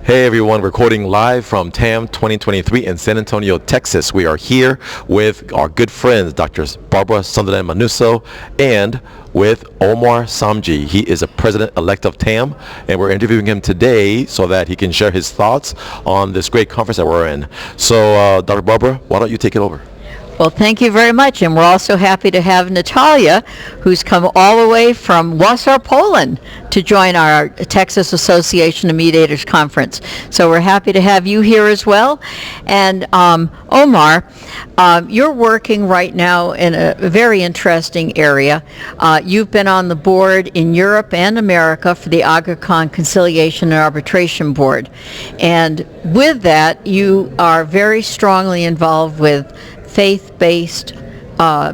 Hey everyone, recording live from TAM 2023 in San Antonio, Texas. We are here with our good friends, Dr. Barbara Sunderland Manuso, and with Omar Samji. He is a president-elect of TAM, and we're interviewing him today so that he can share his thoughts on this great conference that we're in. So, Dr. Barbara, why don't you take it over? Well, thank you very much, and we're also happy to have Natalia, who's come all the way from Warsaw, Poland, to join our Texas Association of Mediators Conference. So we're happy to have you here as well. And Omar, you're working right now in a very interesting area. You've been on the board in Europe and America for the AGRACON Conciliation and Arbitration Board. And with that, you are very strongly involved with faith-based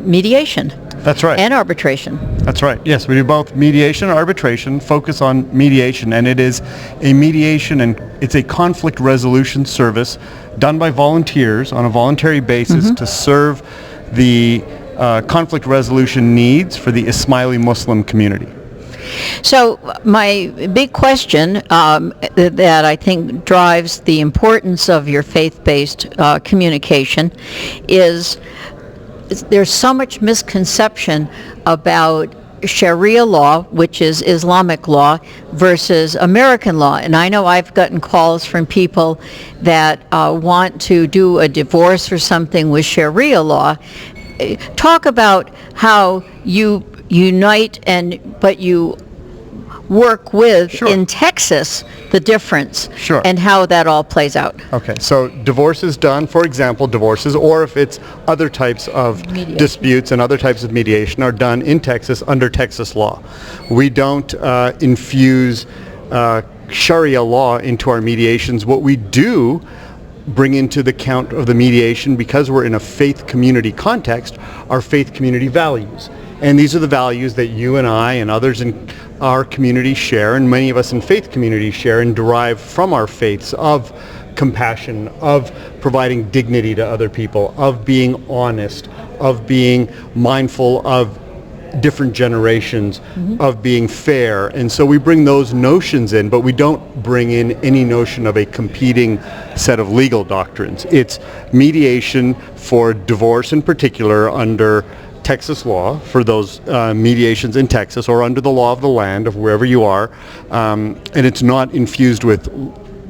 mediation. That's right. And arbitration. That's right. Yes, we do both mediation and arbitration, focus on mediation, and it is a mediation and it's a conflict resolution service done by volunteers on a voluntary basis to serve the conflict resolution needs for the Ismaili Muslim community. So my big question that I think drives the importance of your faith-based communication is there's so much misconception about Sharia law, which is Islamic law, versus American law. And I know I've gotten calls from people that want to do a divorce or something with Sharia law. Talk about how you unite but you work with in Texas the difference and how that all plays out. Okay, so divorce is done, for example, divorces, or if it's other types of disputes and other types of mediation are done in Texas under Texas law. We don't infuse Sharia law into our mediations. What we do bring into the count of the mediation, because we're in a faith community context, are faith community values. And these are the values that you and I and others in our community share, and many of us in faith community share and derive from our faiths, of compassion, of providing dignity to other people, of being honest, of being mindful of different generations, of being fair. And so we bring those notions in, but we don't bring in any notion of a competing set of legal doctrines. It's mediation for divorce in particular under Texas law, for those mediations in Texas, or under the law of the land of wherever you are, and it's not infused with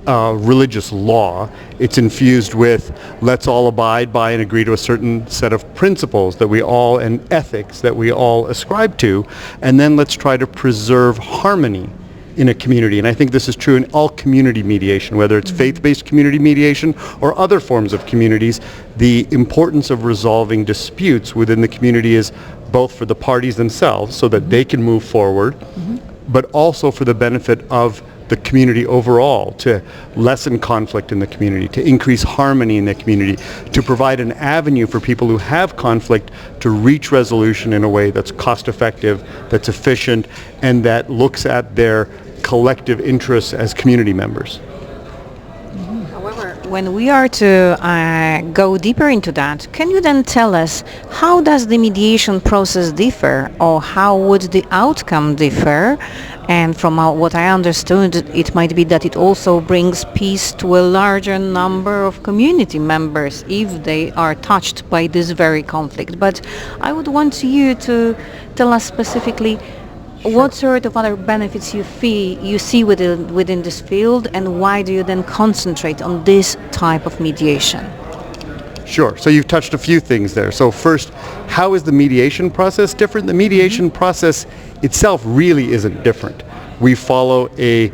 religious law. It's infused with, let's all abide by and agree to a certain set of principles that we all, and ethics that we all ascribe to, and then let's try to preserve harmony in a community. And I think this is true in all community mediation, whether it's faith-based community mediation or other forms of communities. The importance of resolving disputes within the community is both for the parties themselves so that they can move forward, but also for the benefit of the community overall, to lessen conflict in the community, to increase harmony in the community, to provide an avenue for people who have conflict to reach resolution in a way that's cost effective, that's efficient, and that looks at their collective interests as community members. However, when we are to go deeper into that, can you then tell us how does the mediation process differ, or how would the outcome differ? And from what I understood, it might be that it also brings peace to a larger number of community members if they are touched by this very conflict. But I would want you to tell us specifically what sort of other benefits you see within this field, and why do you then concentrate on this type of mediation? Sure. So you've touched a few things there. So first, how is the mediation process different? The mediation process itself really isn't different. We follow a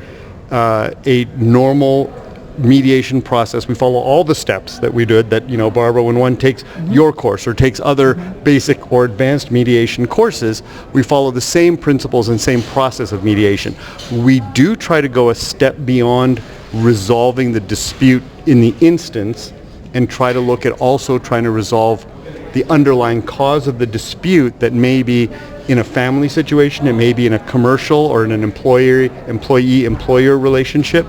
normal mediation process. We follow all the steps that we did that, Barbara, when one takes your course or takes other basic or advanced mediation courses, we follow the same principles and same process of mediation. We do try to go a step beyond resolving the dispute in the instance, and try to look at also trying to resolve the underlying cause of the dispute that may be in a family situation, it may be in a commercial or in an employee-employer relationship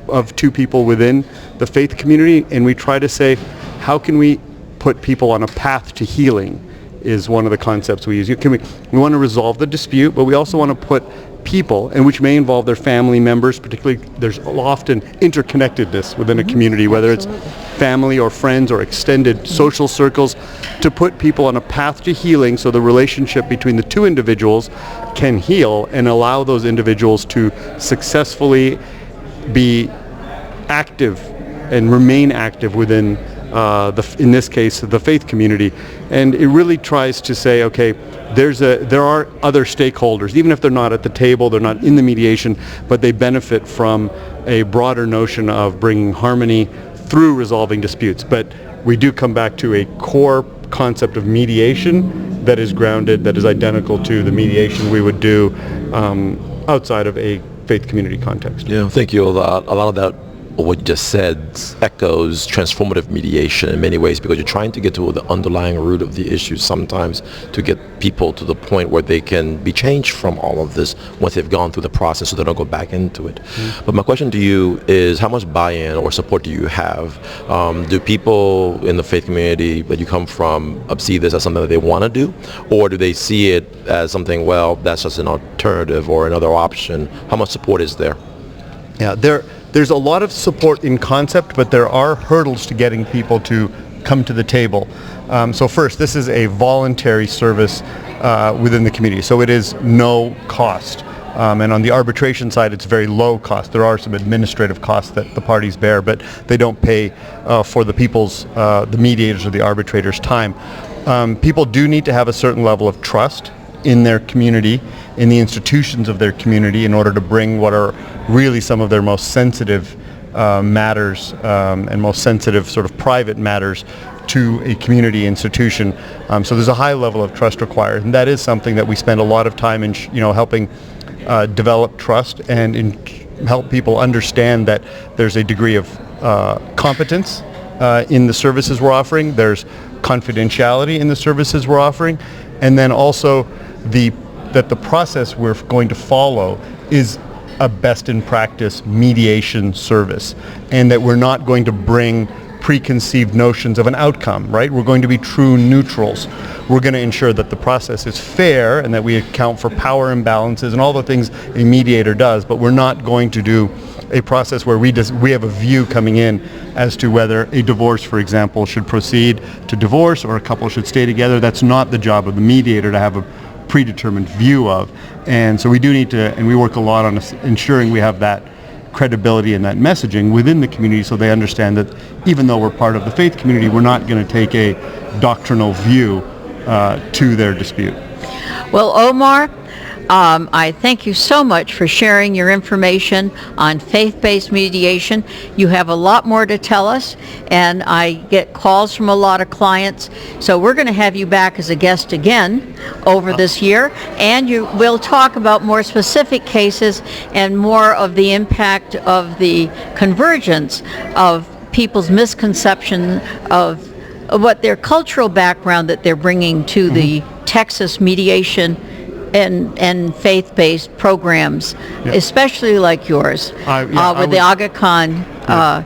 of two people within the faith community. And we try to say, how can we put people on a path to healing is one of the concepts we use. We want to resolve the dispute, but we also want to put people, and which may involve their family members, particularly there's often interconnectedness within a community, whether it's family or friends or extended social circles, to put people on a path to healing so the relationship between the two individuals can heal and allow those individuals to successfully be active and remain active within in this case, the faith community. And it really tries to say, okay, there are other stakeholders, even if they're not at the table, they're not in the mediation, but they benefit from a broader notion of bringing harmony through resolving disputes. But we do come back to a core concept of mediation that is grounded, that is identical to the mediation we would do outside of a faith community context. Yeah, thank you. A lot of that, what you just said, echoes transformative mediation in many ways, because you're trying to get to the underlying root of the issue sometimes to get people to the point where they can be changed from all of this once they've gone through the process so they don't go back into it. But my question to you is, how much buy-in or support do you have? Do people in the faith community that you come from see this as something that they want to do? Or do they see it as something, well, that's just an alternative or another option? How much support is there? Yeah, there's a lot of support in concept, but there are hurdles to getting people to come to the table. So first, this is a voluntary service within the community, so it is no cost. And on the arbitration side, it's very low cost. There are some administrative costs that the parties bear, but they don't pay for the mediators or the arbitrators' time. People do need to have a certain level of trust in their community, in the institutions of their community, in order to bring what are really some of their most sensitive matters and most sensitive sort of private matters to a community institution. So there's a high level of trust required, and that is something that we spend a lot of time in helping develop trust and help people understand that there's a degree of competence in the services we're offering, there's confidentiality in the services we're offering, and then also that the process we're going to follow is a best in practice mediation service, and that we're not going to bring preconceived notions of an outcome, right? We're going to be true neutrals. We're going to ensure that the process is fair and that we account for power imbalances and all the things a mediator does, but we're not going to do a process where we have a view coming in as to whether a divorce, for example, should proceed to divorce or a couple should stay together. That's not the job of the mediator to have a predetermined view of. And so we do need to, and we work a lot on ensuring we have that credibility and that messaging within the community so they understand that even though we're part of the faith community, we're not going to take a doctrinal view to their dispute. Well, Omar, I thank you so much for sharing your information on faith-based mediation. You have a lot more to tell us, and I get calls from a lot of clients. So we're going to have you back as a guest again over this year, and we'll talk about more specific cases and more of the impact of the convergence of people's misconception of what their cultural background that they're bringing to the Texas mediation and faith-based programs, especially like yours, with the Aga Khan. I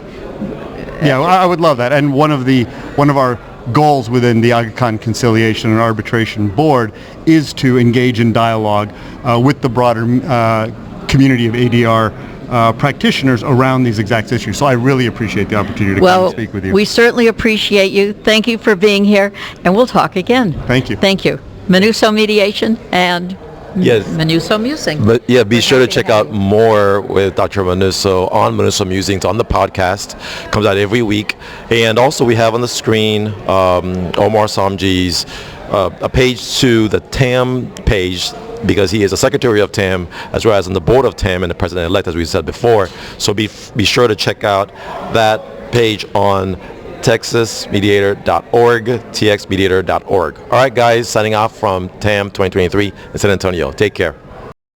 would love that. And one of our goals within the Aga Khan Conciliation and Arbitration Board is to engage in dialogue with the broader community of ADR practitioners around these exact issues. So I really appreciate the opportunity to come and speak with you. We certainly appreciate you. Thank you for being here, and we'll talk again. Thank you. Thank you. Manuso Mediation and Manuso Musing. But yeah, be sure to check out more with Dr. Manuso on Manuso Musings on the podcast. Comes out every week. And also we have on the screen Omar Samji's a page to the TAM page, because he is a secretary of TAM as well as on the board of TAM and the president-elect, as we said before. So be sure to check out that page on texasmediator.org, txmediator.org. All right, guys, signing off from TAM 2023 in San Antonio. Take care.